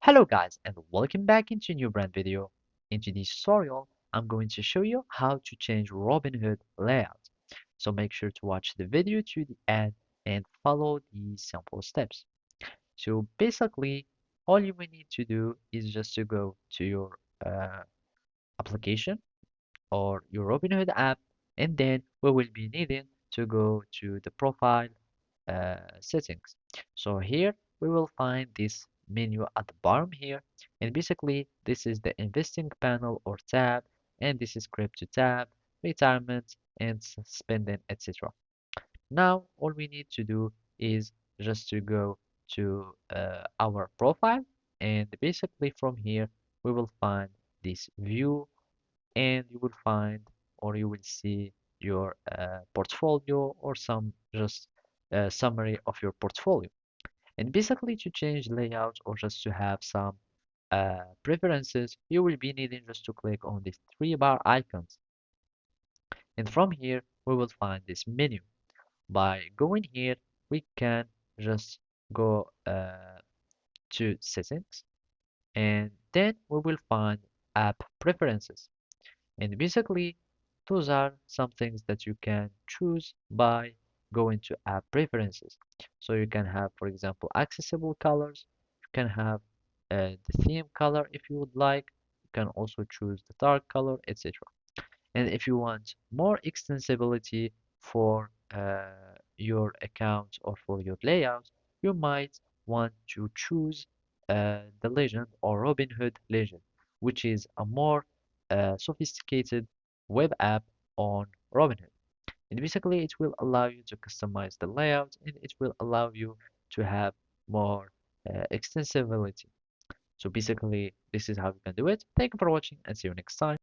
Hello guys and welcome back into a new brand video. In today's tutorial, I'm going to show you how to change Robinhood layout. So make sure to watch the video to the end and follow these simple steps. So basically, all you will need to do is just to go to your application or your Robinhood app, and then we will be needing to go to the profile settings. So here we will find this menu at the bottom here, and basically this is the investing panel or tab, and this is crypto tab, retirement, and spending, etc. Now all we need to do is just to go to our profile, and basically from here we will find this view, and you will find or you will see your portfolio or some just summary of your portfolio. And basically to change layout or just to have some preferences, you will be needing just to click on these three bar icons. And from here, we will find this menu. By going here, we can just go to settings, and then we will find app preferences. And basically, those are some things that you can choose by going to app preferences. So you can have, for example, accessible colors. You can have the theme color if you would like. You can also choose the dark color, etc. And if you want more extensibility for your account or for your layout, you might want to choose the legend or Robinhood legend, which is a more sophisticated web app on Robinhood. And basically, it will allow you to customize the layout, and it will allow you to have more extensibility. So basically, this is how you can do it. Thank you for watching and see you next time.